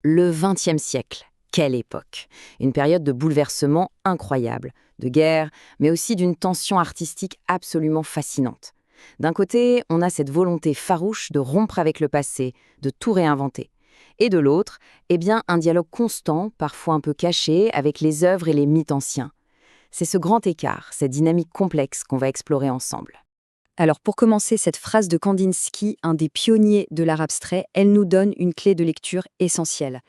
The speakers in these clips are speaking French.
Le XXe siècle, quelle époque! Une période de bouleversement incroyable, de guerre, mais aussi d'une tension artistique absolument fascinante. D'un côté, on a cette volonté farouche de rompre avec le passé, de tout réinventer. Et de l'autre, un dialogue constant, parfois un peu caché, avec les œuvres et les mythes anciens. C'est ce grand écart, cette dynamique complexe qu'on va explorer ensemble. Alors pour commencer, cette phrase de Kandinsky, un des pionniers de l'art abstrait, elle nous donne une clé de lecture essentielle.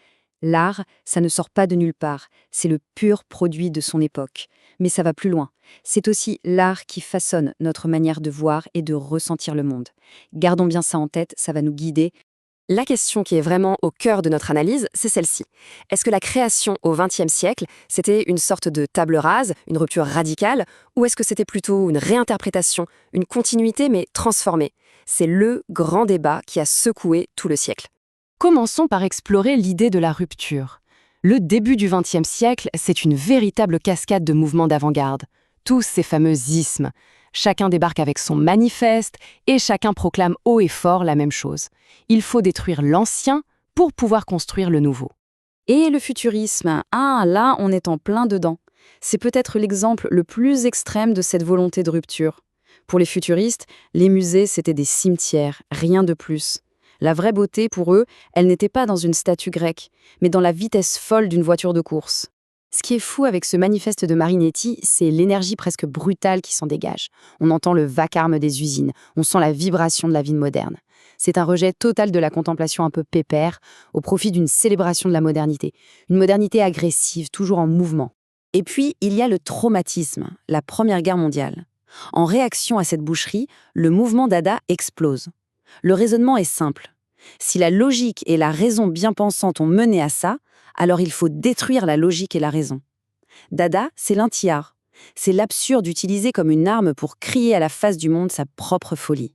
L'art, ça ne sort pas de nulle part, c'est le pur produit de son époque. Mais ça va plus loin. C'est aussi l'art qui façonne notre manière de voir et de ressentir le monde. Gardons bien ça en tête, ça va nous guider. La question qui est vraiment au cœur de notre analyse, c'est celle-ci. Est-ce que la création au XXe siècle, c'était une sorte de table rase, une rupture radicale, ou est-ce que c'était plutôt une réinterprétation, une continuité mais transformée? C'est le grand débat qui a secoué tout le siècle. Commençons par explorer l'idée de la rupture. Le début du XXe siècle, c'est une véritable cascade de mouvements d'avant-garde. Tous ces fameux ismes. Chacun débarque avec son manifeste et chacun proclame haut et fort la même chose. Il faut détruire l'ancien pour pouvoir construire le nouveau. Et le futurisme, là on est en plein dedans. C'est peut-être l'exemple le plus extrême de cette volonté de rupture. Pour les futuristes, les musées c'était des cimetières, rien de plus. La vraie beauté, pour eux, elle n'était pas dans une statue grecque, mais dans la vitesse folle d'une voiture de course. Ce qui est fou avec ce manifeste de Marinetti, c'est l'énergie presque brutale qui s'en dégage. On entend le vacarme des usines, on sent la vibration de la vie moderne. C'est un rejet total de la contemplation un peu pépère, au profit d'une célébration de la modernité. Une modernité agressive, toujours en mouvement. Et puis, il y a le traumatisme, la Première Guerre mondiale. En réaction à cette boucherie, le mouvement Dada explose. Le raisonnement est simple. Si la logique et la raison bien pensantes ont mené à ça, alors il faut détruire la logique et la raison. Dada, c'est l'anti-art. C'est l'absurde utilisé comme une arme pour crier à la face du monde sa propre folie.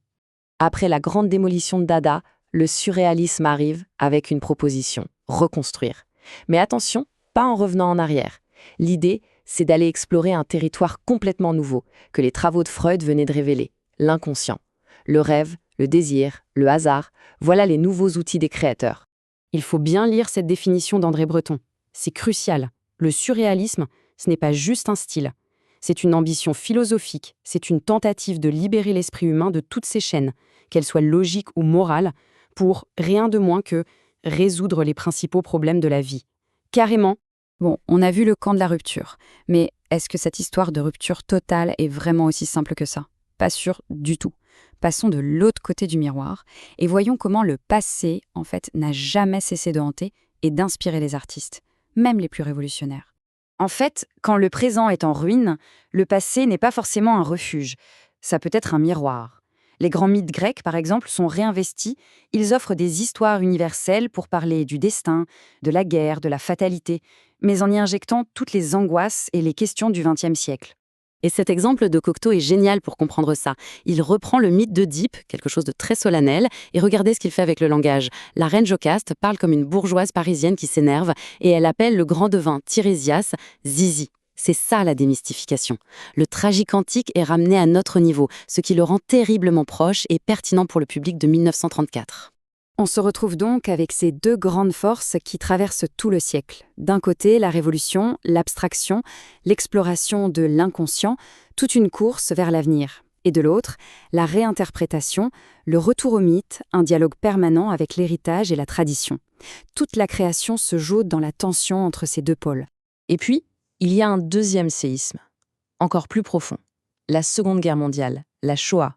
Après la grande démolition de Dada, le surréalisme arrive avec une proposition, reconstruire. Mais attention, pas en revenant en arrière. L'idée, c'est d'aller explorer un territoire complètement nouveau, que les travaux de Freud venaient de révéler, l'inconscient. Le rêve, le désir, le hasard, voilà les nouveaux outils des créateurs. Il faut bien lire cette définition d'André Breton. C'est crucial. Le surréalisme, ce n'est pas juste un style. C'est une ambition philosophique, c'est une tentative de libérer l'esprit humain de toutes ses chaînes, qu'elles soient logiques ou morales, pour rien de moins que résoudre les principaux problèmes de la vie. Carrément. Bon, on a vu le camp de la rupture, mais est-ce que cette histoire de rupture totale est vraiment aussi simple que ça? Pas sûr du tout. Passons de l'autre côté du miroir et voyons comment le passé, en fait, n'a jamais cessé de hanter et d'inspirer les artistes, même les plus révolutionnaires. En fait, quand le présent est en ruine, le passé n'est pas forcément un refuge. Ça peut être un miroir. Les grands mythes grecs, par exemple, sont réinvestis. Ils offrent des histoires universelles pour parler du destin, de la guerre, de la fatalité, mais en y injectant toutes les angoisses et les questions du XXe siècle. Et cet exemple de Cocteau est génial pour comprendre ça. Il reprend le mythe d'Oedipe, quelque chose de très solennel, et regardez ce qu'il fait avec le langage. La reine Jocaste parle comme une bourgeoise parisienne qui s'énerve, et elle appelle le grand devin Tirésias Zizi. C'est ça la démystification. Le tragique antique est ramené à notre niveau, ce qui le rend terriblement proche et pertinent pour le public de 1934. On se retrouve donc avec ces deux grandes forces qui traversent tout le siècle. D'un côté, la révolution, l'abstraction, l'exploration de l'inconscient, toute une course vers l'avenir. Et de l'autre, la réinterprétation, le retour au mythe, un dialogue permanent avec l'héritage et la tradition. Toute la création se joue dans la tension entre ces deux pôles. Et puis, il y a un deuxième séisme, encore plus profond. La Seconde Guerre mondiale, la Shoah.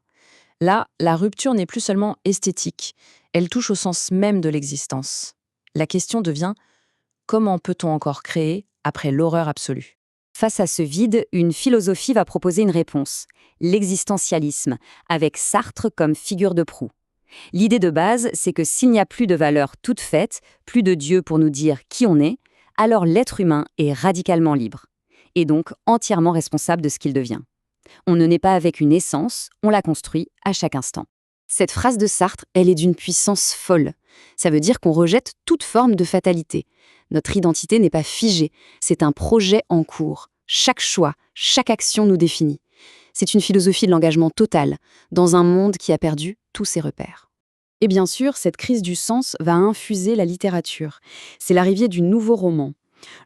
Là, la rupture n'est plus seulement esthétique, elle touche au sens même de l'existence. La question devient « Comment peut-on encore créer après l'horreur absolue ?» Face à ce vide, une philosophie va proposer une réponse, l'existentialisme, avec Sartre comme figure de proue. L'idée de base, c'est que s'il n'y a plus de valeurs toutes faites, plus de Dieu pour nous dire qui on est, alors l'être humain est radicalement libre, et donc entièrement responsable de ce qu'il devient. On ne naît pas avec une essence, on la construit à chaque instant. Cette phrase de Sartre, elle est d'une puissance folle. Ça veut dire qu'on rejette toute forme de fatalité. Notre identité n'est pas figée, c'est un projet en cours. Chaque choix, chaque action nous définit. C'est une philosophie de l'engagement total, dans un monde qui a perdu tous ses repères. Et bien sûr, cette crise du sens va infuser la littérature. C'est l'arrivée du nouveau roman.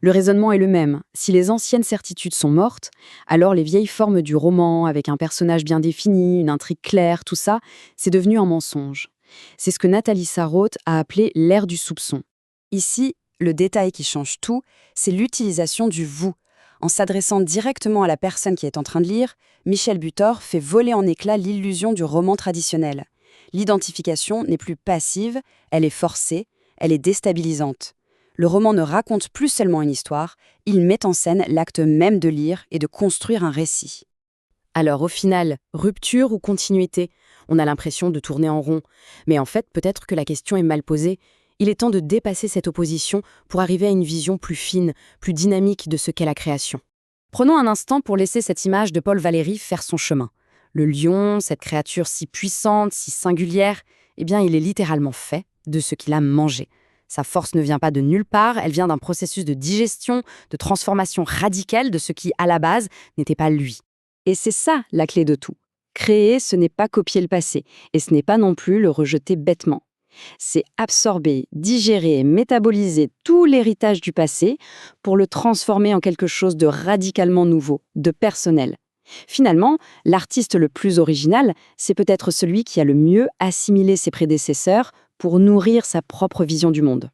Le raisonnement est le même. Si les anciennes certitudes sont mortes, alors les vieilles formes du roman, avec un personnage bien défini, une intrigue claire, tout ça, c'est devenu un mensonge. C'est ce que Nathalie Sarraute a appelé l'ère du soupçon. Ici, le détail qui change tout, c'est l'utilisation du « vous ». En s'adressant directement à la personne qui est en train de lire, Michel Butor fait voler en éclats l'illusion du roman traditionnel. L'identification n'est plus passive, elle est forcée, elle est déstabilisante. Le roman ne raconte plus seulement une histoire, il met en scène l'acte même de lire et de construire un récit. Alors au final, rupture ou continuité? On a l'impression de tourner en rond. Mais en fait, peut-être que la question est mal posée. Il est temps de dépasser cette opposition pour arriver à une vision plus fine, plus dynamique de ce qu'est la création. Prenons un instant pour laisser cette image de Paul Valéry faire son chemin. Le lion, cette créature si puissante, si singulière, eh bien il est littéralement fait de ce qu'il a mangé. Sa force ne vient pas de nulle part, elle vient d'un processus de digestion, de transformation radicale de ce qui, à la base, n'était pas lui. Et c'est ça la clé de tout. Créer, ce n'est pas copier le passé, et ce n'est pas non plus le rejeter bêtement. C'est absorber, digérer et métaboliser tout l'héritage du passé pour le transformer en quelque chose de radicalement nouveau, de personnel. Finalement, l'artiste le plus original, c'est peut-être celui qui a le mieux assimilé ses prédécesseurs pour nourrir sa propre vision du monde.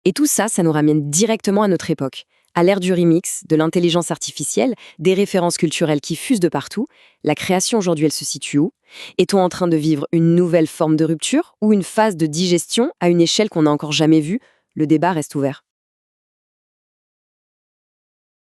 Et tout ça, ça nous ramène directement à notre époque, à l'ère du remix, de l'intelligence artificielle, des références culturelles qui fusent de partout. La création aujourd'hui, elle se situe où? Est-on en train de vivre une nouvelle forme de rupture ou une phase de digestion à une échelle qu'on n'a encore jamais vue? Le débat reste ouvert.